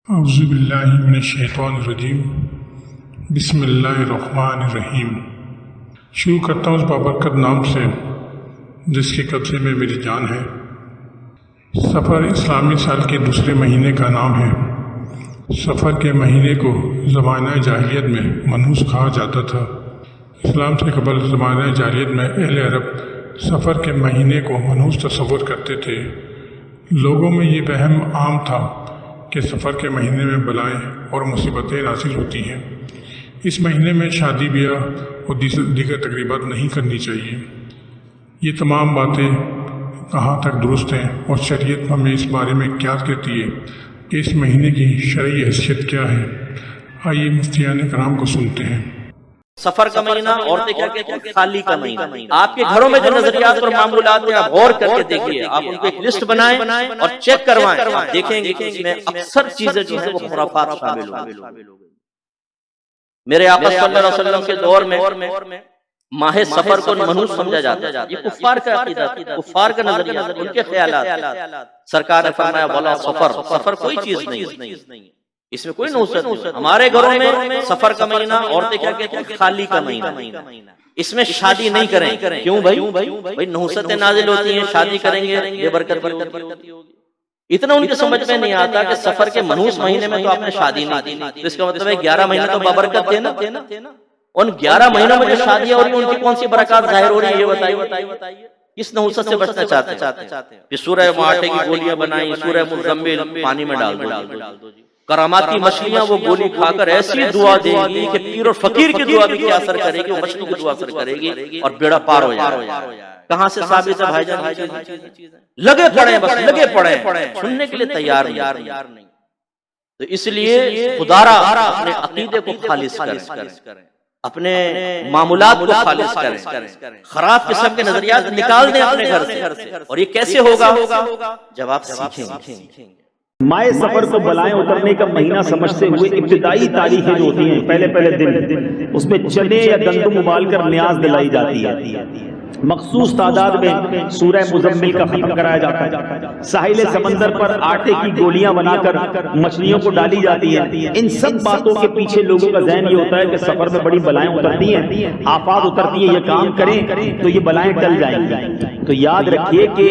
اعوذ باللہ من الشیطان الرجیم بسم اللہ الرحمن الرحیم۔ شروع کرتا ہوں اس بابرکت نام سے جس کے قبضے میں میری جان ہے۔ سفر اسلامی سال کے دوسرے مہینے کا نام ہے۔ سفر کے مہینے کو زمانہ جاہلیت میں منحوس کہا جاتا تھا۔ اسلام سے قبل زمانہ جاہلیت میں اہل عرب سفر کے مہینے کو منحوس تصور کرتے تھے۔ لوگوں میں یہ وہم عام تھا کہ سفر کے مہینے میں بلائیں اور مصیبتیں نازل ہوتی ہیں۔ اس مہینے میں شادی بیاہ اور دیگر تقریبات نہیں کرنی چاہیے۔ یہ تمام باتیں کہاں تک درست ہیں اور شریعت ہمیں اس بارے میں کیا کہتی ہے کہ اس مہینے کی شرعی حیثیت کیا ہے؟ آئیے مفتیان کرام کو سنتے ہیں۔ سفر کا مہینہ، عورتیں کیا کہتی ہیں خالی کا مہینہ۔ آپ کے گھروں میں جو نظریات اور معمولات ہیں آپ غور کر کے دیکھیے، آپ ان کو ایک لسٹ بنائیں اور چیک کروائیں، دیکھیں گے کہ اس میں اکثر چیزیں جو ہیں وہ خرافات شامل ہوں۔ میرے آقا صلی اللہ علیہ وسلم کے دور میں ماہ سفر کو منحوس سمجھا جاتا ہے۔ یہ کفار کا عقیدہ تھا، کفار کا نظریہ، ان کے خیالات۔ سرکار نے فرمایا بولا سفر کوئی چیز نہیں، اس میں کوئی نحوست نہیں۔ ہمارے گھروں میں سفر کا مہینہ، عورتیں کیا کہتی ہیں خالی کا مہینہ، اس میں شادی نہیں کریں۔ کیوں بھائی نحوستیں نازل ہوتی ہیں، شادی کریں گے بے برکت ہوگی۔ اتنا ان کے سمجھ میں نہیں آتا کہ سفر کے منحوس مہینے میں تو آپ نے شادی نہیں کی، تو اس کا مطلب ہے 11 مہینے تو بابرکت تھے نا۔ ان 11 مہینوں میں جو شادیاں ہو رہی ہیں ان کی کون سی برکات ظاہر ہو رہی ہے یہ بتائیے۔ کس نحوست سے بچنا چاہتے ہیں کہ سورہ معاہدے کی گولیاں بنائیں، سورہ مزمل پانی میں ڈال دو۔ کراماتی مچھلیاں وہ گولی کھا کر ایسی دعا دیں گی کہ پیر اور فقیر کی دعا بھی کیا اثر کرے گی، وہ مچھلی کی دعا اثر کرے گی اور بیڑا پار ہو جائے گا۔ کہاں سے ثابت ہے بھائی جان؟ لگے پڑے سننے کے لیے تیار نہیں۔ تو اس لیے خدارا اپنے عقیدے کو خالص کریں، اپنے معمولات کو خالص کریں، خراب قسم کے نظریات نکال دیں اپنے گھر سے۔ اور یہ کیسے ہوگا جب آپ سیکھیں گے۔ ماہ سفر کو بلائیں اترنے کا مہینہ سمجھتے ہوئے ابتدائی تاریخیں جو ہوتی ہیں، پہلے دن اس میں چنے یا گندم ابال کر نیاز دلائی جاتی ہے۔ مخصوص تعداد میں سورہ مزمل کا ختم کرایا جاتا ہے۔ ساحل سمندر پر آٹے کی گولیاں بنا کر مچھلیوں کو ڈالی جاتی ہے۔ ان سب باتوں کے پیچھے لوگوں کا ذہن یہ ہوتا ہے کہ سفر میں بڑی بلائیں اترتی ہیں، آفات اترتی ہیں، یہ کام کریں تو یہ بلائیں ٹل جائیں گی۔ تو یاد رکھیے کہ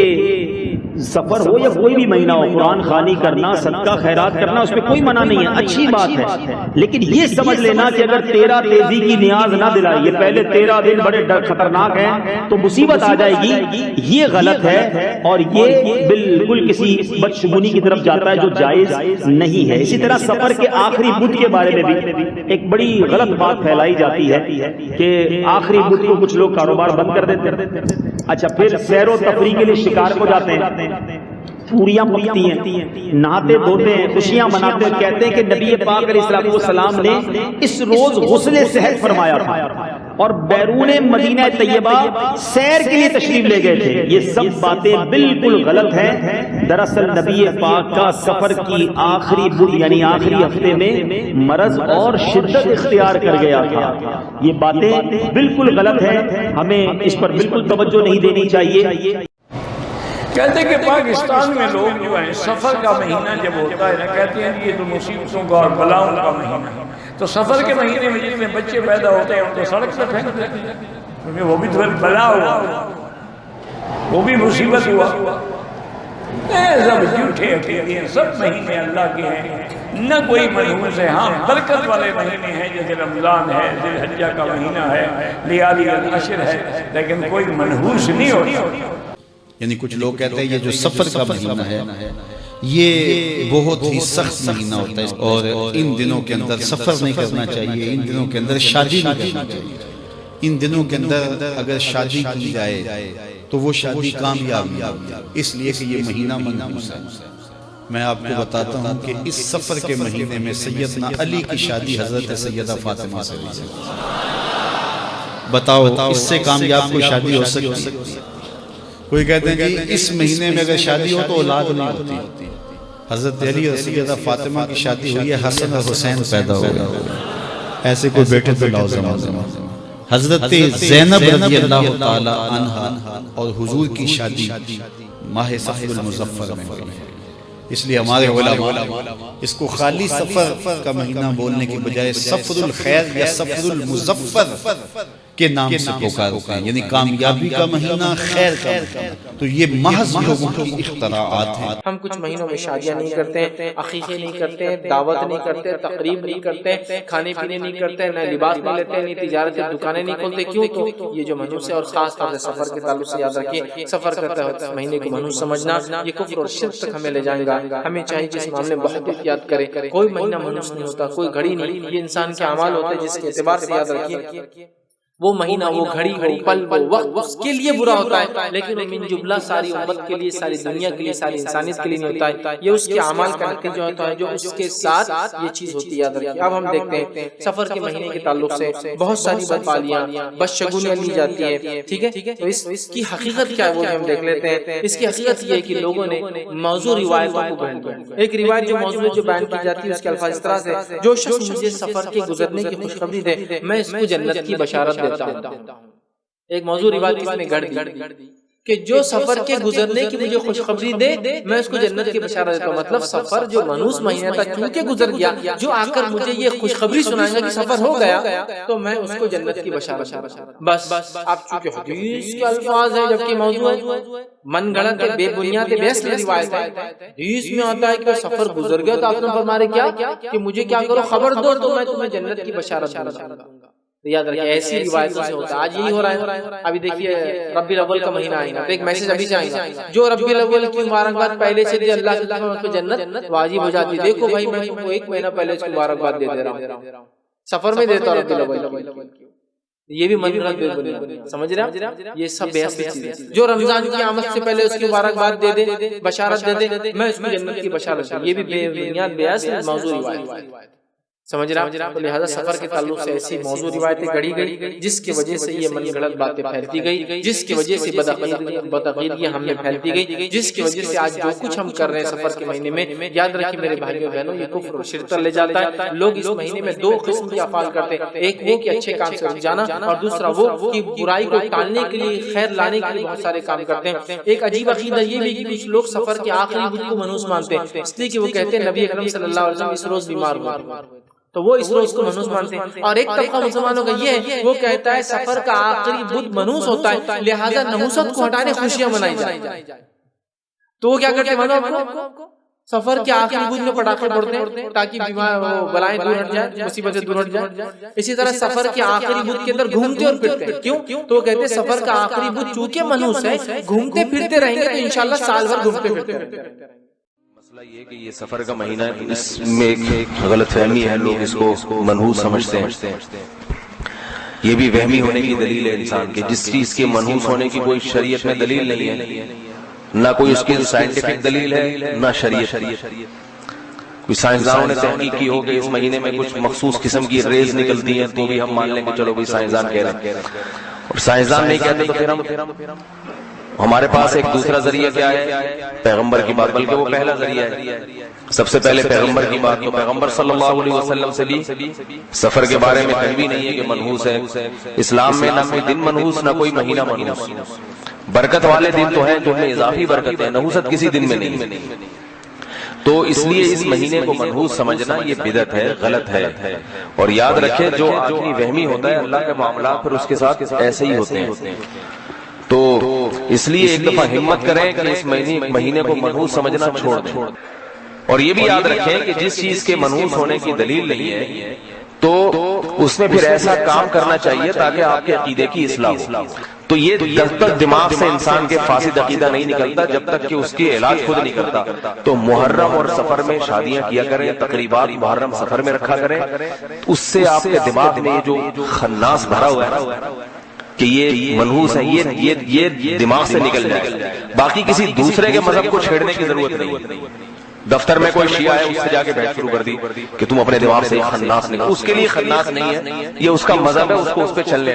سفر ہو یا کوئی بھی مہینہ ہو، قرآن خوانی کرنا، صدقہ خیرات کرنا، اس میں کوئی منع نہیں ہے، اچھی بات ہے۔ لیکن یہ سمجھ لینا کہ اگر 13 تیزی کی نیاز نہ دلائی، یہ پہلے 13 دن بڑے خطرناک ہیں تو مصیبت آ جائے گی، یہ غلط ہے اور یہ بالکل کسی بدشگونی کی طرف جاتا ہے جو جائز نہیں ہے۔ اسی طرح سفر کے آخری بدھ کے بارے میں بھی ایک بڑی غلط بات پھیلائی جاتی ہے کہ آخری بدھ کو کچھ لوگ کاروبار بند کر دیتے ہیں۔ اچھا، پھر سیر و تفریح کے لیے شکار کو جاتے ہیں، پوریاں پکتی ہیں، نہاتے دھوتے ہیں، خوشیاں مناتے ہیں۔ کہتے ہیں کہ نبی پاک علیہ السلام نے اس روز غسل صحت فرمایا تھا اور بیرون مدینہ طیبہ سیر کے لیے تشریف لے گئے تھے۔ یہ سب باتیں بالکل غلط ہیں۔ دراصل نبی پاک کا سفر کی آخری بدھ یعنی آخری ہفتے میں مرض اور شدت اختیار کر گیا تھا۔ یہ باتیں بالکل غلط ہیں، ہمیں اس پر بالکل توجہ نہیں دینی چاہیے۔ کہتے ہیں کہ پاکستان میں لوگ جو ہیں سفر کا مہینہ جب ہوتا ہے نا، کہتے ہیں یہ تو مصیبتوں کا اور بلاؤں کا مہینہ ہے۔ تو سفر کے مہینے میں جتنے بچے پیدا ہوتے ہیں ان کو سڑک سے پھینک دیتے ہیں، کیونکہ وہ بھی تو بلا ہوا، وہ بھی مصیبت ہوا۔ سب جھوٹے عقیدے ہیں، سب مہینے اللہ کے ہیں، نہ کوئی منحوس ہے۔ ہاں برکت والے مہینے ہیں جیسے رمضان ہے، ذی الحجہ کا مہینہ ہے، لیالی العشر ہے، لیکن کوئی منحوس نہیں ہوتا۔ یعنی کچھ لوگ کہتے ہیں یہ جو سفر کا مہینہ ہے یہ بہت ہی سخت مہینہ ہوتا ہے اور ان دنوں کے اندر سفر نہیں کرنا چاہیے، ان دنوں کے اندر شادی نہیں کرنا چاہیے، ان دنوں کے اندر اگر شادی کی جائے تو وہ شادی کامیاب نہیں ہوتی، اس لیے کہ یہ مہینہ منحوس ہے۔ میں آپ کو بتاتا ہوں کہ اس سفر کے مہینے میں سیدنا علی کی شادی حضرت سیدہ فاطمہ سے ہوئی۔ بتاؤ اس سے کامیاب کوئی شادی ہو سکتی ہے؟ کوئی کہتے ہیں کہ اس مہینے میں اگر شادی ہو تو اولاد نہیں ہوتی۔ حضرت علی اور سیدہ فاطمہ کی شادی ہوئی ہے، حسن اور حسین پیدا ہو گئے، ایسے کوئی بیٹے تو لاؤ زمان۔ حضرت زینب رضی اللہ تعالی عنہ اور حضور کی شادی ماہ صفر المظفر میں ہوئی ہے۔ اس لیے ہمارے علماء اس کو خالی سفر کا مہینہ بولنے کی بجائے سفر الخیر یا سفر المظفر کے نام سے پکارتے ہیں، یعنی کامیابی کا مہینہ، خیر کا مہینہ۔ تو یہ محض لوگوں کی اختراعات ہیں۔ ہم کچھ مہینوں میں شادیاں نہیں کرتے، عقیقے نہیں کرتے، دعوت نہیں کرتے، تقریب نہیں کرتے، کھانے پینے نہیں کرتے، نہ لباس نہیں لیتے، نہیں تجارت کی دکانیں نہیں کھولتے۔ کیوں؟ تو یہ جو منحوس ہے، اور خاص طور سے سفر کے تعلق سے یاد رکھیے، سفر کرتے وقت مہینے کو منحوس سمجھنا یہ کفر اور شرک تک ہمیں لے جائے گا۔ ہمیں چاہیے کہ اس معاملے میں بہت احتیاط کرے۔ کوئی مہینہ منحوس نہیں ہوتا، کوئی گھڑی نہیں، یہ انسان کے اعمال ہوتے ہیں جس کے اعتبار سے یاد رکھیے وہ مہینہ، وہ گھڑی، وہ پل، وہ وقت اس کے لیے برا ہوتا ہے، لیکن من جملہ ساری امت کے لیے، ساری دنیا کے لیے، ساری انسانیت کے لیے نہیں ہوتا ہے۔ یہ اس کے اعمال کا نتیجہ ہوتا ہے جو اس کے ساتھ یہ چیز ہوتی ہے، یاد رکھیے۔ اب ہم دیکھتے ہیں سفر کے مہینے کے تعلق سے بہت ساری بدفعلیاں، بدشگونیاں لی جاتی ہیں، ٹھیک ہے؟ تو اس کی حقیقت کیا ہے وہ ہم دیکھ لیتے ہیں۔ اس کی حقیقت یہ ہے کہ لوگوں نے موضوع روایتوں کو بیان کیا۔ ایک روایت جو موضوع جو بیان کی جاتی ہے اس کے الفاظ اس طرح سے: جو شخص مجھے سفر کے گزرنے کی خوشخبری دے میں اس کو جنت کی بشارت دیتا ہوں۔ ایک موضوع روایت کس نے گھڑ دی کہ جو سفر کے گزرنے کی مجھے خوشخبری دے میں اس کو جنت کی بشارت دیتا ہوں۔ مطلب سفر جو منحوس مہینہ تھا چونکہ گزر گیا، جو آ کر مجھے یہ خوشخبری سنائے گا کہ سفر ہو گیا تو میں اس کو جنت کی بشارت بس۔ اب چونکہ حدیث کے الفاظ ہیں جبکہ موضوع ہے، من گھڑت بے بنیاد بحث میں روایت ہے، حدیث میں آتا ہے کہ سفر گزر گیا تو آپ نے فرمایا کیا کہ مجھے کیا کرو، خبر دو تو میں تمہیں جنت کی بشارت دوں گا۔ یاد رکھیے ایسی روایتوں سے ہوتا ہے، آج یہی ہو رہا ہے۔ ابھی دیکھیے ربیع الاول کا مہینہ آئے گا تو ایک میسج ابھی سے آئے گا، جو ربیع الاول کی مبارکباد پہلے سے دے اللہ کی طرف سے جنت واجب ہو جاتی ہے۔ دیکھو بھائی میں تم کو ایک مہینہ پہلے اس کی مبارکباد دے دے رہا ہوں، سفر میں دیتا ہوں ربیع الاول کی۔ یہ بھی من گھڑت بے بنیاد، سمجھ رہے ہیں؟ یہ سب بے اصل چیزیں ہیں۔ جو رمضان کی آمد سے پہلے اس کی مبارکباد دے دے، بشارت دے دے میں اس کو جنت کی بشارت دوں، یہ بھی بے بنیاد بے اصل موضوع روایت، سمجھ رہا ہے؟ تو لہذا سفر کے تعلق سے ایسی موضوع روایتیں گڑھی گئی جس کی وجہ سے یہ من گھڑت باتیں پھیلتی گئی، جس کی وجہ سے بدعقیدگیاں ہم میں پھیلتی گئی، جس کی وجہ سے آج جو کچھ ہم کر رہے ہیں سفر کے مہینے میں، یاد رکھیے میرے بھائیوں بہنوں یہ کفر اور شرک لے جاتا ہے۔ لوگ اس مہینے میں دو قسم کے افعال کرتے ہیں، ایک وہ کہ اچھے کام سے رک جانا، اور دوسرا وہ کہ برائی کو ٹالنے کے لیے، خیر لانے کے لیے بہت سارے کام کرتے ہیں۔ ایک عجیب عقیدہ یہ بھی کہ کچھ لوگ سفر کے آخری بدھ کو منحوس مانتے ہیں، اس لیے کہ وہ کہتے ہیں نبی اکرم صلی اللہ علیہ وسلم اس روز بیمار ہوئے تو وہ اس روز کو منحوس مانتے ہیں۔ اور ایک طبقہ مسلمانوں کا یہ ہے وہ کہتا ہے سفر کا آخری بدھ منحوس ہوتا ہے لہذا نحوست کو ہٹانے خوشیاں منائی جائیں۔ تو وہ کیا کرتے ہیں معلوم آپ کو؟ سفر کے آخری بدھ میں پٹاخے پھوڑتے ہیں تاکہ بلائیں دور ہٹ جائیں، مصیبتیں دور ہٹ جائیں۔ اسی طرح سفر کے آخری بدھ کے اندر گھومتے اور پھرتے ہیں، کیوں؟ تو وہ کہتے ہیں سفر کا آخری بدھ چونکہ منحوس ہے، گھومتے پھرتے رہیں گے تو انشاءاللہ سال بھر گھومتے پھرتے رہیں گے۔ یہ کہ یہ سفر کا مہینہ ہے، اس میں ایک غلط فہمی ہے، لوگ اس کو منحوس سمجھتے ہیں۔ یہ بھی وہمی ہونے کی دلیل ہے انسان کے، جس چیز کے منحوس ہونے کی کوئی شریعت میں دلیل نہیں ہے، نہ کوئی اس کی سائنٹیفک دلیل ہے نہ شریعت۔ کوئی سائنسدانوں نے تحقیق کی ہو کہ اس مہینے میں کچھ مخصوص قسم کی ریز نکلتی ہیں تو بھی ہم مان لیں کہ چلو بھائی سائنسدان کہہ رہے ہیں، اور سائنسدان نہیں کہتے تو پھر ہمارے پاس ایک دوسرا ذریعہ کیا ہے؟ پیغمبر کی بات، بلکہ وہ پہلا ذریعہ ہے۔ سب سے پہلے پیغمبر کی بات، تو پیغمبر صلی اللہ علیہ وسلم سے بھی سفر کے بارے میں کہیں بھی نہیں ہے کہ منحوس ہے۔ اسلام میں نہ کوئی دن منحوس نہ کوئی مہینہ منحوس، برکت والے دن تو ہیں جو میں اضافی برکت ہے، نحوست کسی دن میں نہیں۔ تو اس لیے اس مہینے کو منحوس سمجھنا یہ بدعت ہے، غلط ہے۔ اور یاد رکھیں جو آدمی وہمی ہوتا ہے اللہ کے معاملات پھر اس کے ساتھ ایسے ہی ہوتے ہیں۔ تو اس لیے ایک دفعہ ہمت کریں کہ اس مہینے کو منحوس سمجھنا چھوڑ دیں، اور یہ بھی یاد رکھیں کہ جس چیز کے منحوس ہونے کی دلیل نہیں ہے تو اس میں پھر ایسا کام کرنا چاہیے تاکہ آپ کے عقیدے کی اصلاح ہو۔ تو یہ جب تک دماغ سے انسان کے فاسد عقیدہ نہیں نکلتا، جب تک کہ اس کی علاج خود نہیں کرتا، تو محرم اور سفر میں شادیاں کیا کریں، تقریبات محرم سفر میں رکھا کریں، اس سے آپ کے دماغ میں جو خناس بھرا ہوا ہے کہ یہ منحوس ہے یہ دماغ سے نکل جائے۔ باقی کسی دوسرے کے مذہب کو چھیڑنے کی ضرورت نہیں۔ دفتر میں کوئی شیعہ ہے، اس سے جا کے بحث شروع کر دی کہ تم اپنے دماغ سے خناس نہیں، اس کے لیے خناس نہیں ہے، یہ اس کا مذہب ہے، اس کو اس پہ چلنے۔